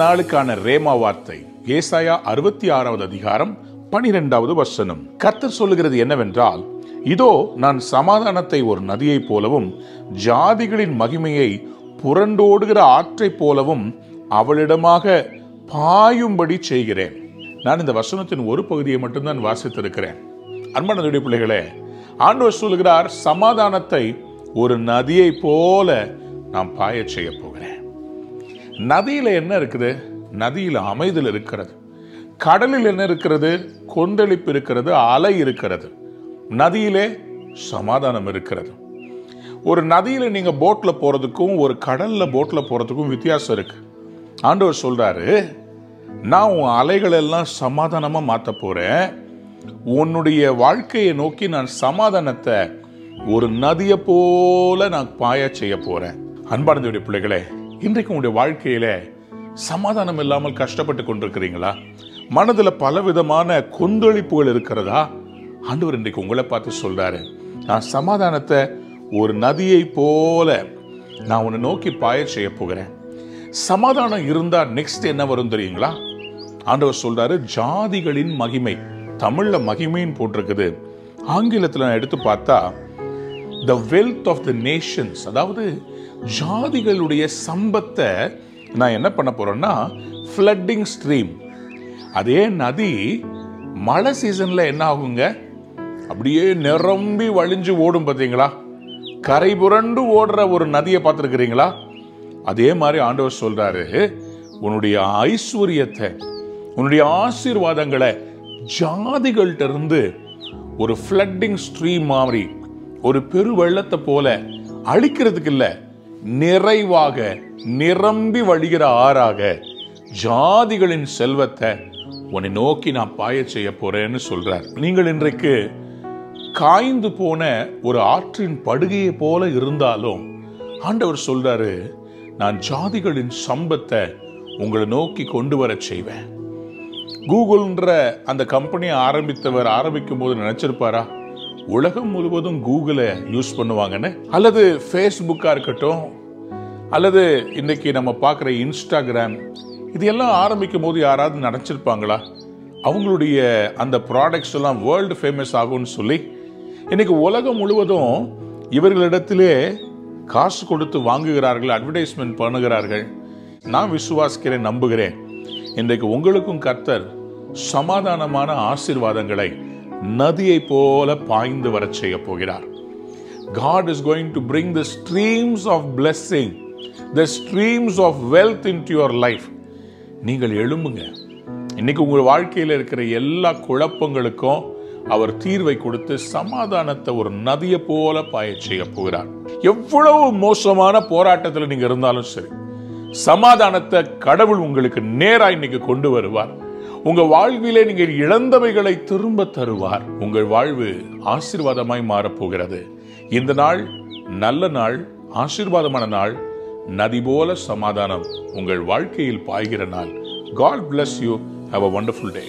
நாளுக்கான ரேமா வார்த்தை ஏசாயா 66வது அதிகாரம் 12வது வசனம். கர்த்தர் சொல்லுகிறது என்னவென்றால், இதோ நான் சமாதானத்தை ஒரு நதியைப் போலவும் ஜாதிகளின் மகிமையை புரண்டோடுகிற ஆற்றைப் போலவும் அவளிடமாக பாயும்படி செய்கிறேன். நான் இந்த வசனத்தின் ஒரு பகுதியை மட்டும்தான் வாசித்திருக்கிறேன். அன்பான தேவனுடைய பிள்ளைகளே, ஆண்டவர் சொல்லுகிறார், சமாதானத்தை ஒரு நதியை போல நான் பாய செய்ய போகிறேன். நதியில என்ன இருக்குது? நதியில அமைதல் இருக்கிறது. கடலில் என்ன இருக்கிறது? கொந்தளிப்பு இருக்கிறது, அலை இருக்கிறது. நதியிலே சமாதானம் இருக்கிறது. ஒரு நதியில நீங்க போட்ல போறதுக்கும் ஒரு கடல்ல போட்ல போறதுக்கும் வித்தியாசம் இருக்கு. ஆண்டவர் சொல்றாரு, நான் உன் அலைகள் எல்லாம் சமாதானமா மாத்த போறேன். உன்னுடைய வாழ்க்கையை நோக்கி நான் சமாதானத்தை ஒரு நதியை போல நான் பாய செய்ய போறேன். அன்பார்ந்த பிள்ளைகளே, இன்றைக்கு உங்களுடைய வாழ்க்கையில சமாதானம் இல்லாமல் கஷ்டப்பட்டு கொண்டிருக்கிறீங்களா? மனதுல பலவிதமான கொந்தளிப்புகள் இருக்கிறதா? ஆண்டவர் இன்றைக்கு உங்களை பார்த்து சொல்றாரு, நான் சமாதானத்தை ஒரு நதியை போல நான் உன்னை நோக்கி பாய செய்ய போகிறேன். சமாதானம் இருந்தா நெக்ஸ்ட் என்ன வரும் தெரியுங்களா? ஆண்டவர் சொல்றாரு, ஜாதிகளின் மகிமை. தமிழ்ல மகிமைன்னு போட்டிருக்குது. ஆங்கிலத்தில் நான் எடுத்து பார்த்தா the wealth of the nations, அதாவது ஜாதிகளுடைய சம்பத்தை நான் என்ன பண்ண போறேன்னா flooding stream. அதே நதி மழை சீசன்ல என்ன ஆகுங்க? அப்படியே நிரம்பி வழிஞ்சு ஓடும். பார்த்தீங்களா? கரை புரண்டு ஓடுற ஒரு நதியை பார்த்துருக்கிறீங்களா? அதே மாதிரி ஆண்டவர் சொல்றாரு, உன்னுடைய ஐஸ்வர்யத்தை, உன்னுடைய ஆசீர்வாதங்களை ஜாதிகள்கிட்ட இருந்து ஒரு ஃப்ளட்டிங் ஸ்ட்ரீம் மாதிரி, ஒரு பெரு வெள்ளத்தை போல அழிக்கிறதுக்கு இல்ல, நிறைவாக நிரம்பி வழிகிற ஆறாக ஜாதிகளின் செல்வத்தை உன்னை நோக்கி நான் பாய செய்ய போறேன்னு சொல்றார். நீங்கள் இன்றைக்கு காய்ந்து போன ஒரு ஆற்றின் படுகையை போல இருந்தாலும் ஆண்டவர் சொல்றாரு, நான் ஜாதிகளின் சம்பத்தை உங்களை நோக்கி கொண்டு வர செய்வேன். கூகுள்ன்ற அந்த கம்பெனியை ஆரம்பிக்கும் போது நினைச்சிருப்பாரா உலகம் முழுவதும் கூகுளை யூஸ் பண்ணுவாங்கன்னு? அல்லது ஃபேஸ்புக்கா இருக்கட்டும், அல்லது இன்னைக்கு நம்ம பார்க்குற இன்ஸ்டாகிராம், இது எல்லாம் ஆரம்பிக்கும் போது யாராவது நினைச்சிருப்பாங்களா அவங்களுடைய அந்த ப்ராடக்ட்ஸ் எல்லாம் வேர்ல்டு ஃபேமஸ் ஆகும்னு சொல்லி? இன்னைக்கு உலகம் முழுவதும் இவர்களிடத்திலே காசு கொடுத்து வாங்குகிறார்கள், அட்வர்டைஸ்மெண்ட் பண்ணுகிறார்கள். நான் விசுவாசிக்கிறேன், நம்புகிறேன், இன்றைக்கு உங்களுக்கும் கர்த்தர் சமாதானமான ஆசீர்வாதங்களை நதியை போல பாய்ந்து வர செய்ய போகிறார். God is going to bring the streams of blessing, the streams of wealth into your life. நீங்கள் எழும்புங்க. இன்னைக்கு உங்கள் வாழ்க்கையில் இருக்கிற எல்லா குழப்பங்களுக்கும் அவர் தீர்வை கொடுத்து சமாதானத்தை ஒரு நதியை போல பாய செய்ய போகிறார். எவ்வளவு மோசமான போராட்டத்தில் நீங்க இருந்தாலும் சரி, சமாதானத்தை கடவுள் உங்களுக்கு நேரா இன்னைக்கு கொண்டு வருவார். உங்க வாழ்விலே நீங்கள் இழந்தவைகளை திரும்ப தருவார். உங்கள் வாழ்வு ஆசீர்வாதமாய் மாறப்போகிறது. இந்த நாள் நல்ல நாள், ஆசீர்வாதமான நாள். நதி போல சமாதானம் உங்கள் வாழ்க்கையில் பாய்கிற நாள். God bless you. Have a wonderful day.